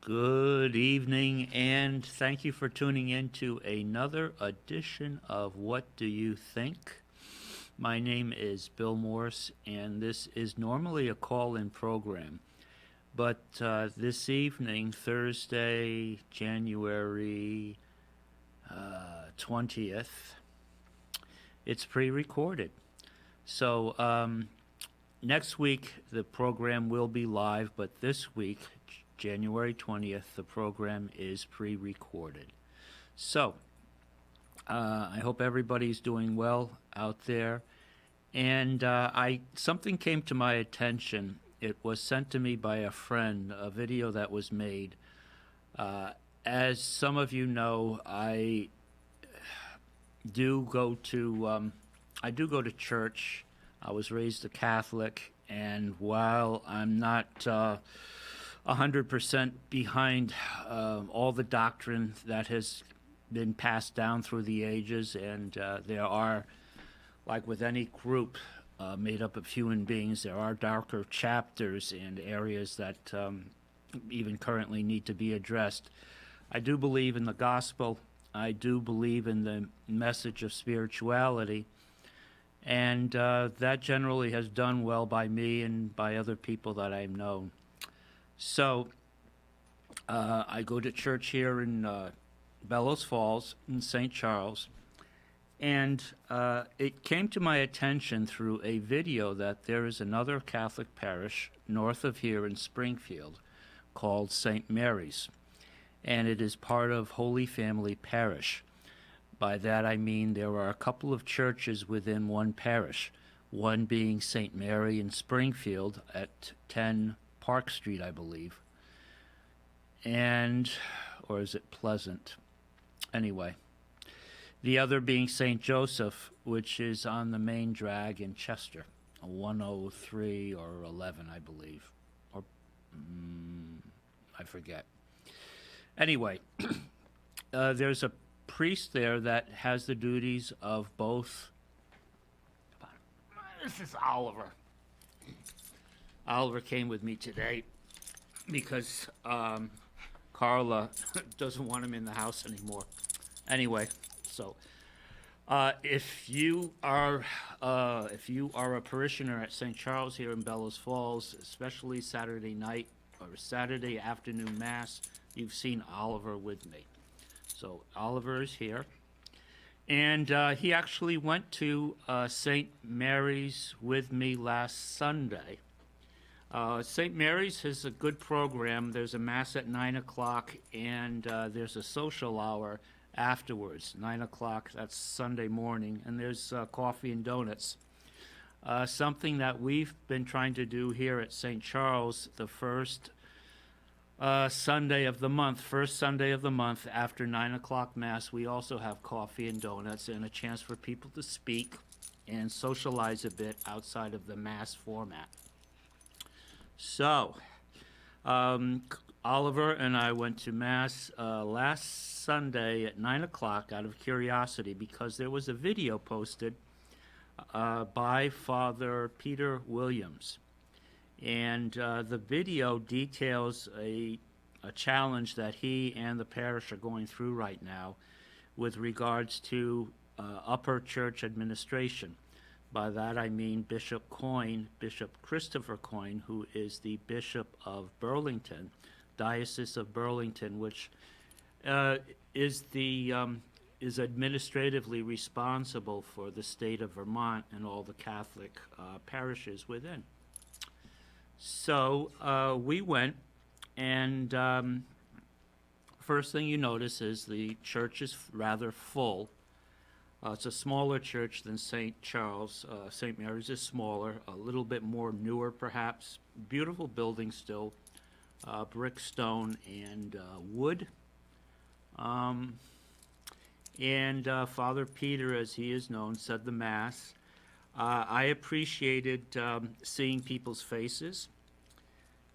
Good evening, and thank you for tuning in to another edition of What Do You Think? My name is Bill Morse, and this is normally a call-in program. But this evening, Thursday, January 20th, it's pre-recorded. So next week, the program will be live, but this week, January 20th, the program is pre-recorded. So, I hope everybody's doing well out there. And something came to my attention. It was sent to me by a friend, a video that was made. As some of you know, I do go to church. I was raised a Catholic, and while I'm not 100% behind all the doctrine that has been passed down through the ages, and there are, like with any group made up of human beings, there are darker chapters and areas that even currently need to be addressed. I do believe in the gospel. I do believe in the message of spirituality, and that generally has done well by me and by other people that I've known. So, I go to church here in Bellows Falls in St. Charles, and it came to my attention through a video that there is another Catholic parish north of here in Springfield called St. Mary's, and it is part of Holy Family Parish. By that I mean there are a couple of churches within one parish, one being St. Mary in Springfield at 10 Park Street, I believe, or is it Pleasant? Anyway, the other being St. Joseph, which is on the main drag in Chester, 103 or 11, I believe, or I forget. Anyway, there's a priest there that has the duties of both. This is Oliver. Oliver came with me today because Carla doesn't want him in the house anymore. Anyway, so if you are a parishioner at St. Charles here in Bellows Falls, especially Saturday night or Saturday afternoon Mass, you've seen Oliver with me. So Oliver is here. And he actually went to St. Mary's with me last Sunday. St. Mary's has a good program. There's a Mass at 9 o'clock, and there's a social hour afterwards, 9 o'clock, that's Sunday morning, and there's coffee and donuts. Something that we've been trying to do here at St. Charles the first Sunday of the month after 9 o'clock Mass, we also have coffee and donuts and a chance for people to speak and socialize a bit outside of the Mass format. So, Oliver and I went to Mass last Sunday at 9 o'clock out of curiosity because there was a video posted by Father Peter Williams. And the video details a challenge that he and the parish are going through right now with regards to upper church administration. By that I mean Bishop Christopher Coyne, who is the Bishop of Burlington, Diocese of Burlington, which is administratively responsible for the state of Vermont and all the Catholic parishes within. So we went, and first thing you notice is the church is rather full. It's a smaller church than St. Charles. St. Mary's is smaller, a little bit more newer perhaps. Beautiful building still, brick, stone, and wood. And Father Peter, as he is known, said the Mass. I appreciated seeing people's faces,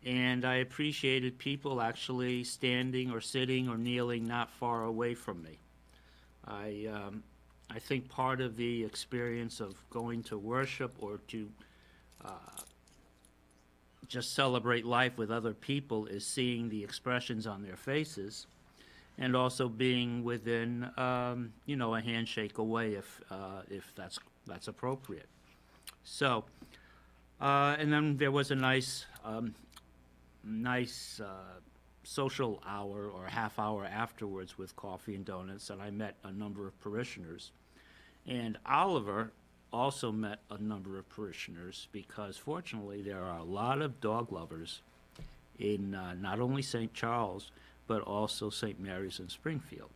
and I appreciated people actually standing or sitting or kneeling not far away from me. I think part of the experience of going to worship or to just celebrate life with other people is seeing the expressions on their faces, and also being within, a handshake away if that's appropriate. So, and then there was a nice social hour or half hour afterwards with coffee and donuts, and I met a number of parishioners. And Oliver also met a number of parishioners because, fortunately, there are a lot of dog lovers in not only St. Charles, but also St. Mary's in Springfield.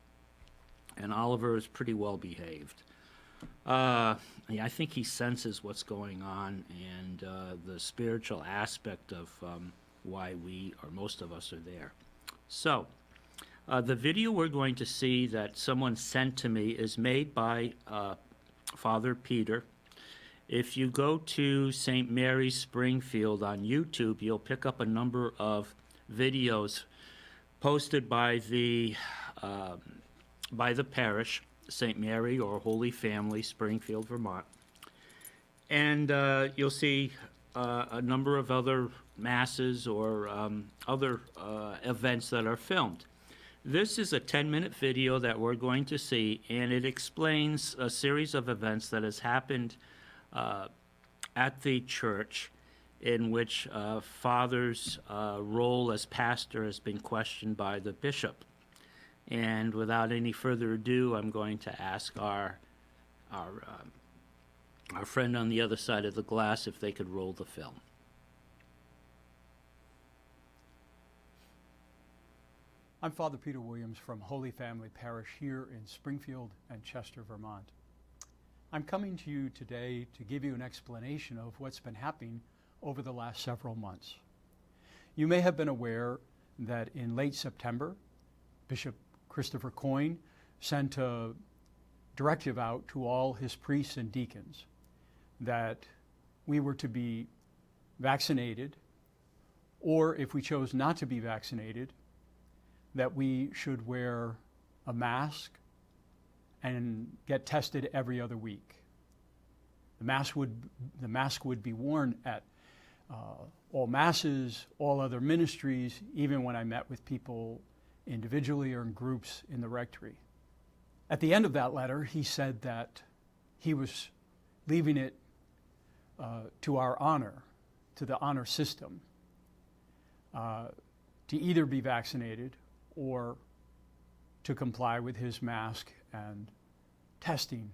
And Oliver is pretty well behaved. I think he senses what's going on and the spiritual aspect of why we, or most of us, are there. So, the video we're going to see that someone sent to me is made by Father Peter. If you go to St. Mary's Springfield on YouTube, you'll pick up a number of videos posted by the parish, St. Mary or Holy Family, Springfield, Vermont. And you'll see a number of other masses or other events that are filmed. This is a 10-minute video that we're going to see, and it explains a series of events that has happened at the church in which Father's role as pastor has been questioned by the bishop. And without any further ado, I'm going to ask our friend on the other side of the glass if they could roll the film. I'm Father Peter Williams from Holy Family Parish here in Springfield and Chester, Vermont. I'm coming to you today to give you an explanation of what's been happening over the last several months. You may have been aware that in late September, Bishop Christopher Coyne sent a directive out to all his priests and deacons that we were to be vaccinated, or if we chose not to be vaccinated, that we should wear a mask and get tested every other week. The mask would be worn at all masses, all other ministries, even when I met with people individually or in groups in the rectory. At the end of that letter, he said that he was leaving it to our honor, to the honor system, to either be vaccinated or to comply with his mask and testing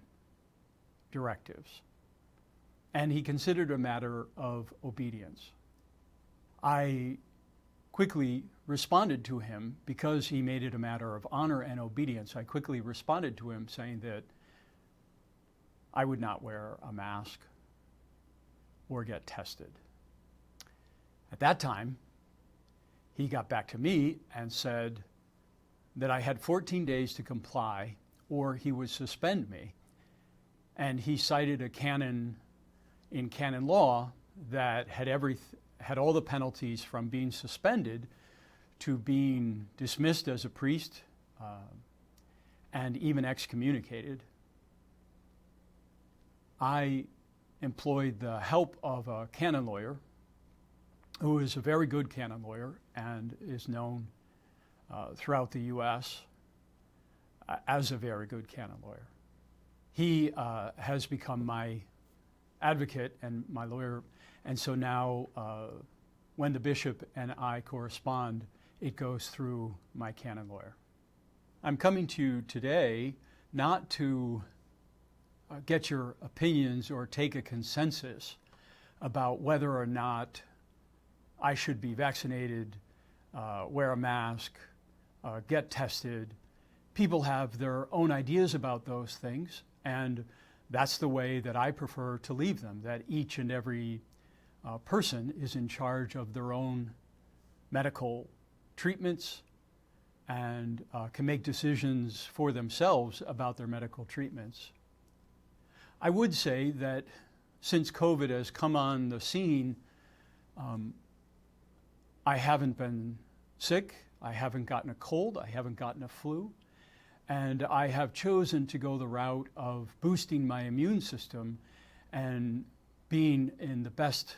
directives. And he considered a matter of obedience. I quickly responded to him because he made it a matter of honor and obedience. I quickly responded to him saying that I would not wear a mask or get tested. At that time, he got back to me and said that I had 14 days to comply or he would suspend me. And he cited a canon in canon law that had all the penalties from being suspended to being dismissed as a priest and even excommunicated. I employed the help of a canon lawyer who is a very good canon lawyer and is known throughout the U.S. As a very good canon lawyer. He has become my advocate and my lawyer, and so now when the bishop and I correspond, it goes through my canon lawyer. I'm coming to you today not to get your opinions or take a consensus about whether or not I should be vaccinated, wear a mask, get tested. People have their own ideas about those things, and that's the way that I prefer to leave them, that each and every person is in charge of their own medical treatments and can make decisions for themselves about their medical treatments. I would say that since COVID has come on the scene, I haven't been sick, I haven't gotten a cold, I haven't gotten a flu, and I have chosen to go the route of boosting my immune system and being in the best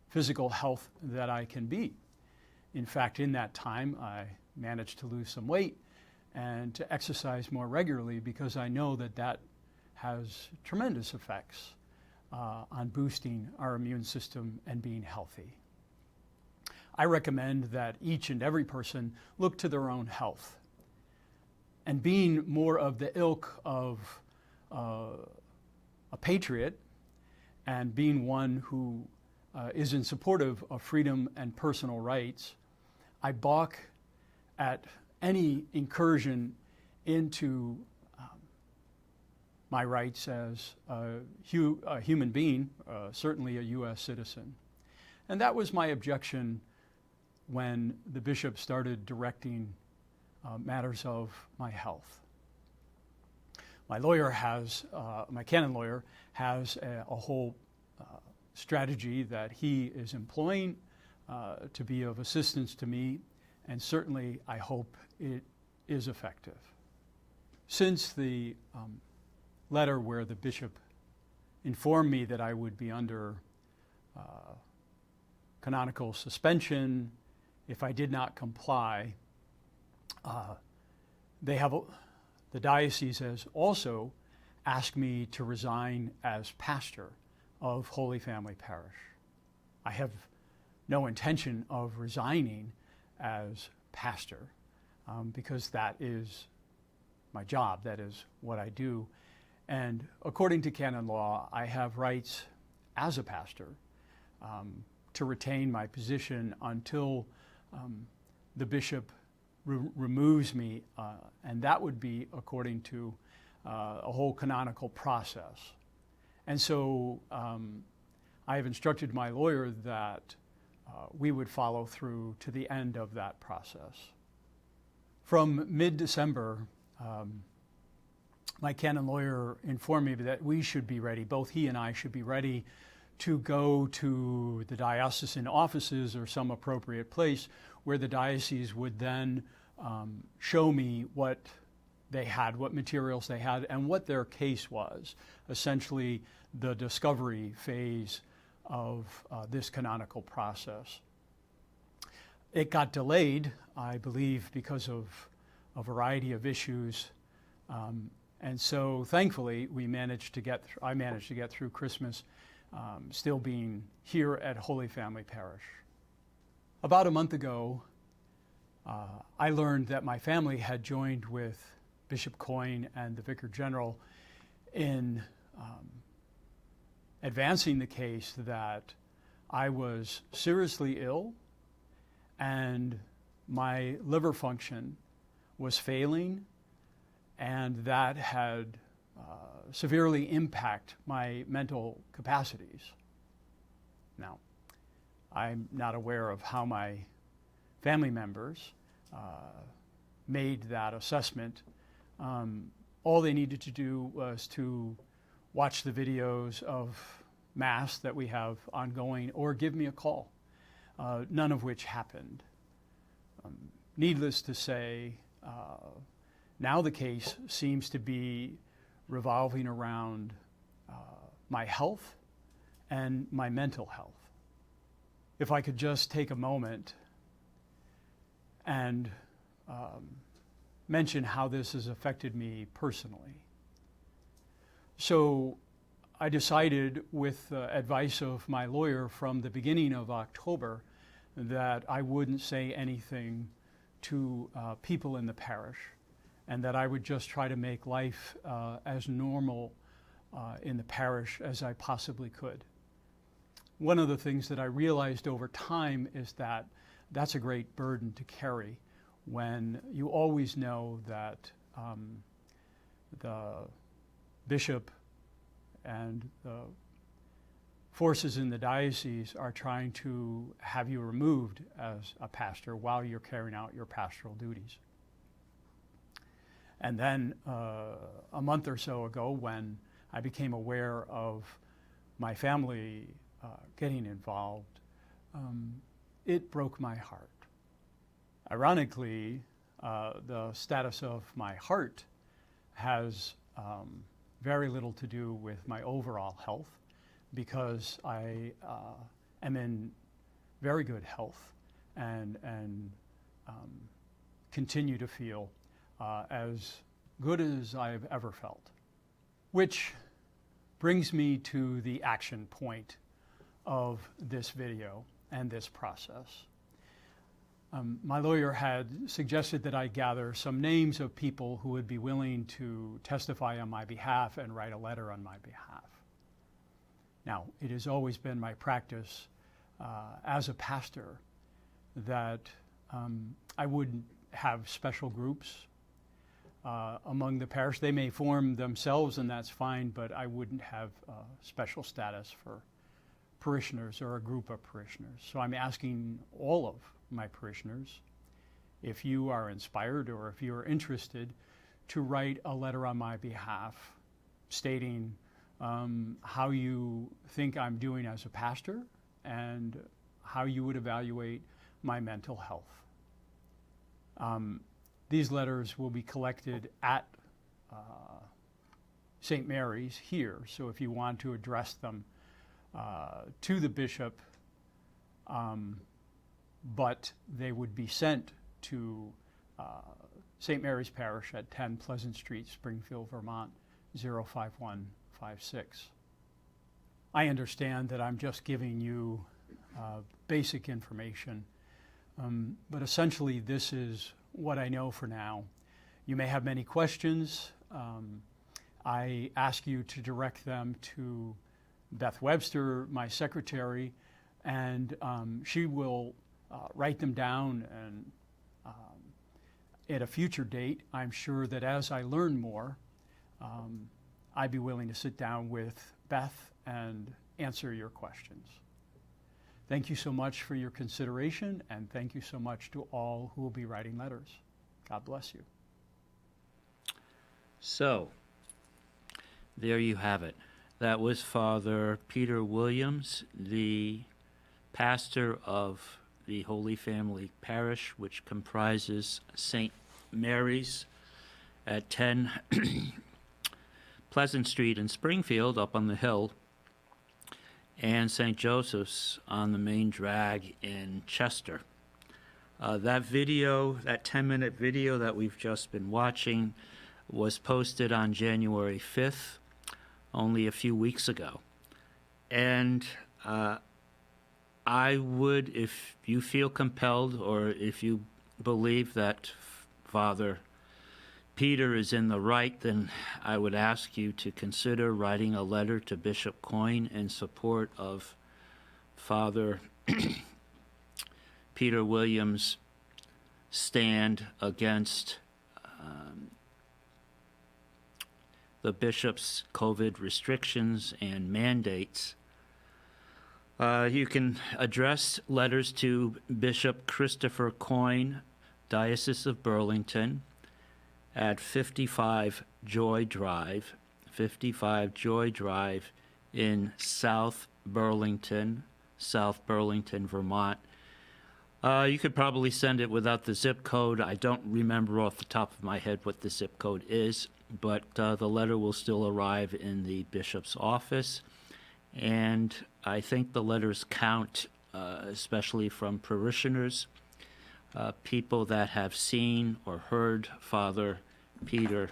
physical health that I can be. In fact, in that time, I managed to lose some weight and to exercise more regularly, because I know that that has tremendous effects on boosting our immune system and being healthy. I recommend that each and every person look to their own health. And being more of the ilk of a patriot, and being one who is in supportive of freedom and personal rights, I balk at any incursion into my rights as a human being, certainly a U.S. citizen. And that was my objection when the bishop started directing matters of my health. My lawyer has, my canon lawyer has a whole strategy that he is employing to be of assistance to me, and certainly I hope it is effective. Since the letter where the bishop informed me that I would be under canonical suspension if I did not comply, the diocese has also asked me to resign as pastor of Holy Family Parish. I have no intention of resigning as pastor because that is my job, that is what I do. And according to canon law, I have rights as a pastor to retain my position until the bishop removes me, and that would be according to a whole canonical process. And so I have instructed my lawyer that we would follow through to the end of that process. From mid-December, my canon lawyer informed me that we should be ready, both he and I should be ready to go to the diocesan offices or some appropriate place where the diocese would then show me what they had, what materials they had, and what their case was, essentially the discovery phase of this canonical process. It got delayed, I believe, because of a variety of issues, and so thankfully I managed to get through Christmas still being here at Holy Family Parish. About a month ago, I learned that my family had joined with Bishop Coyne and the Vicar General in advancing the case that I was seriously ill and my liver function was failing, and that had severely impacted my mental capacities. Now, I'm not aware of how my family members made that assessment. All they needed to do was to watch the videos of Mass that we have ongoing or give me a call, none of which happened. Needless to say, now the case seems to be revolving around my health and my mental health. If I could just take a moment and mention how this has affected me personally. So I decided, with advice of my lawyer from the beginning of October, that I wouldn't say anything to people in the parish, and that I would just try to make life as normal in the parish as I possibly could. One of the things that I realized over time is that that's a great burden to carry when you always know that the bishop and the forces in the diocese are trying to have you removed as a pastor while you're carrying out your pastoral duties. And then a month or so ago, when I became aware of my family getting involved, it broke my heart. Ironically, the status of my heart has very little to do with my overall health, because I am in very good health and continue to feel as good as I've ever felt. Which brings me to the action point of this video and this process. My lawyer had suggested that I gather some names of people who would be willing to testify on my behalf and write a letter on my behalf. Now, it has always been my practice as a pastor that I would have special groups among the parish. They may form themselves, and that's fine, but I wouldn't have special status for parishioners or a group of parishioners. So I'm asking all of my parishioners, if you are inspired or if you are interested, to write a letter on my behalf stating how you think I'm doing as a pastor and how you would evaluate my mental health. These letters will be collected at St. Mary's here, so if you want to address them to the bishop, but they would be sent to St. Mary's Parish at 10 Pleasant Street, Springfield, Vermont, 05156. I understand that I'm just giving you basic information, but essentially this is what I know for now. You may have many questions. I ask you to direct them to Beth Webster, my secretary, and she will write them down, and at a future date, I'm sure that as I learn more, I'd be willing to sit down with Beth and answer your questions. Thank you so much for your consideration, and thank you so much to all who will be writing letters. God bless you. So, there you have it. That was Father Peter Williams, the pastor of the Holy Family Parish, which comprises St. Mary's at 10 Pleasant Street in Springfield, up on the hill, and St. Joseph's on the main drag in Chester. That video, that 10-minute video that we've just been watching, was posted on January 5th, only a few weeks ago. And I would, if you feel compelled or if you believe that Father Peter is in the right, then I would ask you to consider writing a letter to Bishop Coyne in support of Father Peter Williams' stand against the bishop's COVID restrictions and mandates. You can address letters to Bishop Christopher Coyne, Diocese of Burlington, at 55 Joy Drive in South Burlington, Vermont. You could probably send it without the zip code. I don't remember off the top of my head what the zip code is, but the letter will still arrive in the bishop's office. And I think the letters count, especially from parishioners, people that have seen or heard Father Peter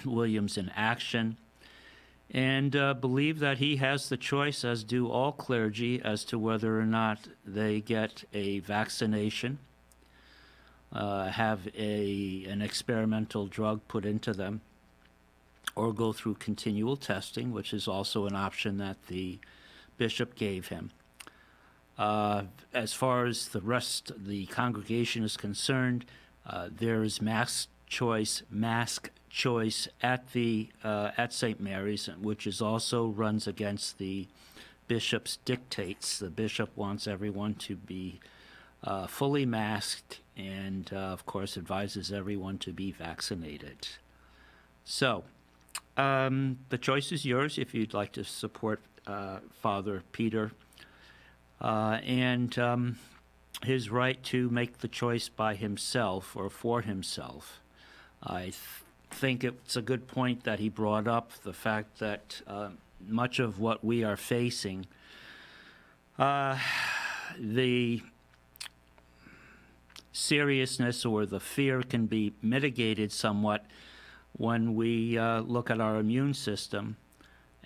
Williams in action, and believe that he has the choice, as do all clergy, as to whether or not they get a vaccination, have an experimental drug put into them, or go through continual testing, which is also an option that the bishop gave him. As far as the rest of the congregation is concerned, there is mask choice at the at St. Mary's, which is also runs against the bishop's dictates. The bishop wants everyone to be fully masked, and of course advises everyone to be vaccinated. So the choice is yours if you'd like to support Father Peter and his right to make the choice by himself or for himself. I think it's a good point that he brought up, the fact that much of what we are facing the seriousness or the fear can be mitigated somewhat when we look at our immune system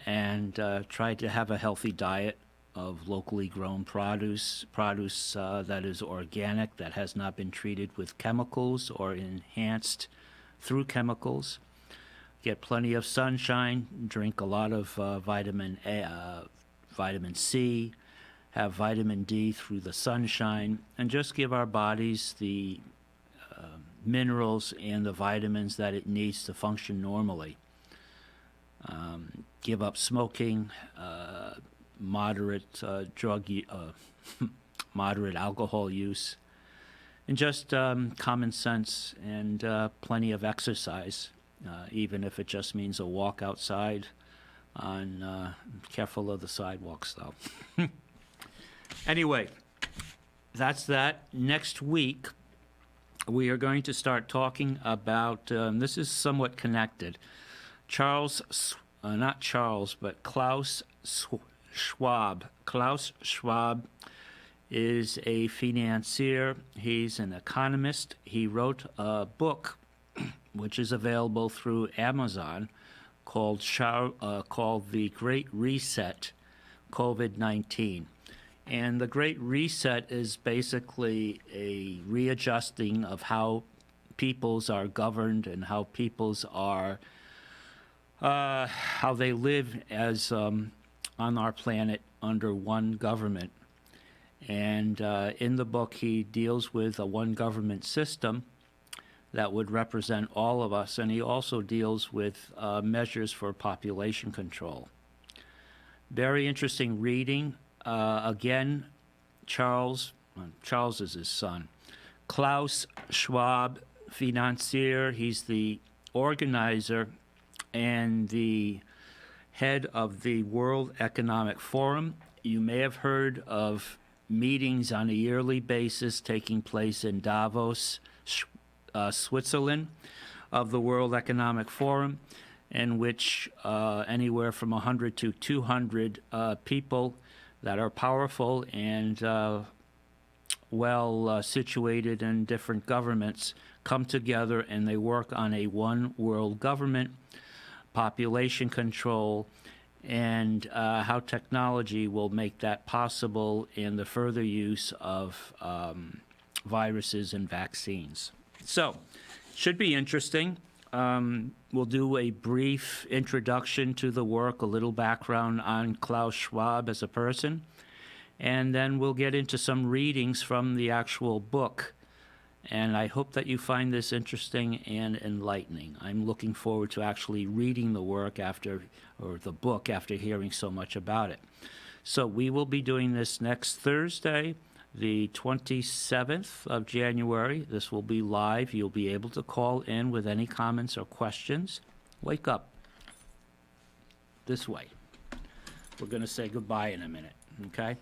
and try to have a healthy diet of locally grown produce that is organic, that has not been treated with chemicals or enhanced through chemicals. Get plenty of sunshine, drink a lot of vitamin C, have vitamin D through the sunshine, and just give our bodies the minerals and the vitamins that it needs to function normally. Give up smoking, moderate moderate alcohol use, and just common sense and plenty of exercise, even if it just means a walk outside. Careful of the sidewalks, though. Anyway, that's that. Next week, we are going to start talking about, this is somewhat connected. Klaus Schwab. Klaus Schwab is a financier. He's an economist. He wrote a book, which is available through Amazon, called The Great Reset, COVID-19. And the Great Reset is basically a readjusting of how peoples are governed and how peoples are, how they live as on our planet under one government. And in the book, he deals with a one government system that would represent all of us, and he also deals with measures for population control. Very interesting reading. Again, Charles is his son. Klaus Schwab, financier. He's the organizer and the head of the World Economic Forum. You may have heard of meetings on a yearly basis taking place in Davos, Switzerland, of the World Economic Forum, in which anywhere from 100 to 200 people that are powerful and well situated in different governments come together and they work on a one world government, population control, and how technology will make that possible in the further use of viruses and vaccines. So, should be interesting. We'll do a brief introduction to the work, a little background on Klaus Schwab as a person, and then we'll get into some readings from the actual book. And I hope that you find this interesting and enlightening. I'm looking forward to actually reading the work the book after hearing so much about it. So we will be doing this next Thursday, the 27th of January. This will be live. You'll be able to call in with any comments or questions. Wake up. This way. We're going to say goodbye in a minute, okay?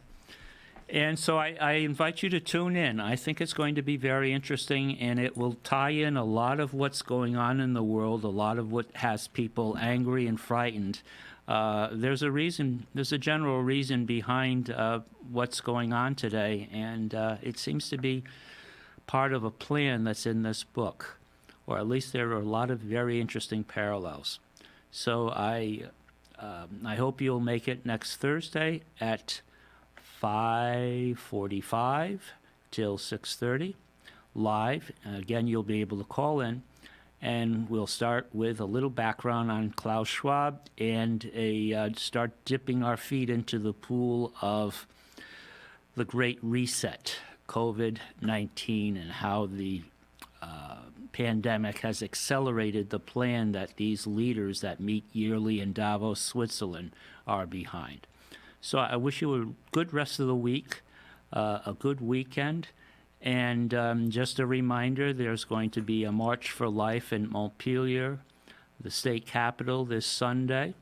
And so I invite you to tune in. I think it's going to be very interesting, and it will tie in a lot of what's going on in the world, a lot of what has people angry and frightened. There's a reason, there's a general reason behind what's going on today, and it seems to be part of a plan that's in this book, or at least there are a lot of very interesting parallels. So I hope you'll make it next Thursday at 5:45 till 6:30 live. Again, you'll be able to call in, and we'll start with a little background on Klaus Schwab and start dipping our feet into the pool of the Great Reset, COVID-19, and how the pandemic has accelerated the plan that these leaders that meet yearly in Davos, Switzerland, are behind. So I wish you a good rest of the week, a good weekend, and just a reminder, there's going to be a March for Life in Montpelier, the state capital, this Sunday,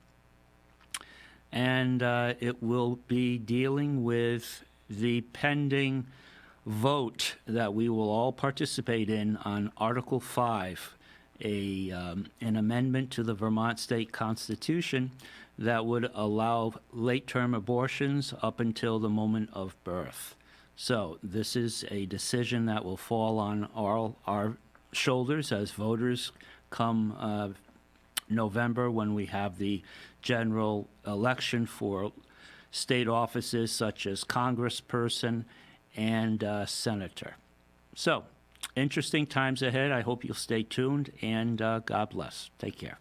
and it will be dealing with the pending vote that we will all participate in on Article 5, an amendment to the Vermont State Constitution that would allow late-term abortions up until the moment of birth. So this is a decision that will fall on all our shoulders as voters come November, when we have the general election for state offices such as congressperson and senator. So, interesting times ahead. I hope you'll stay tuned, and God bless. Take care.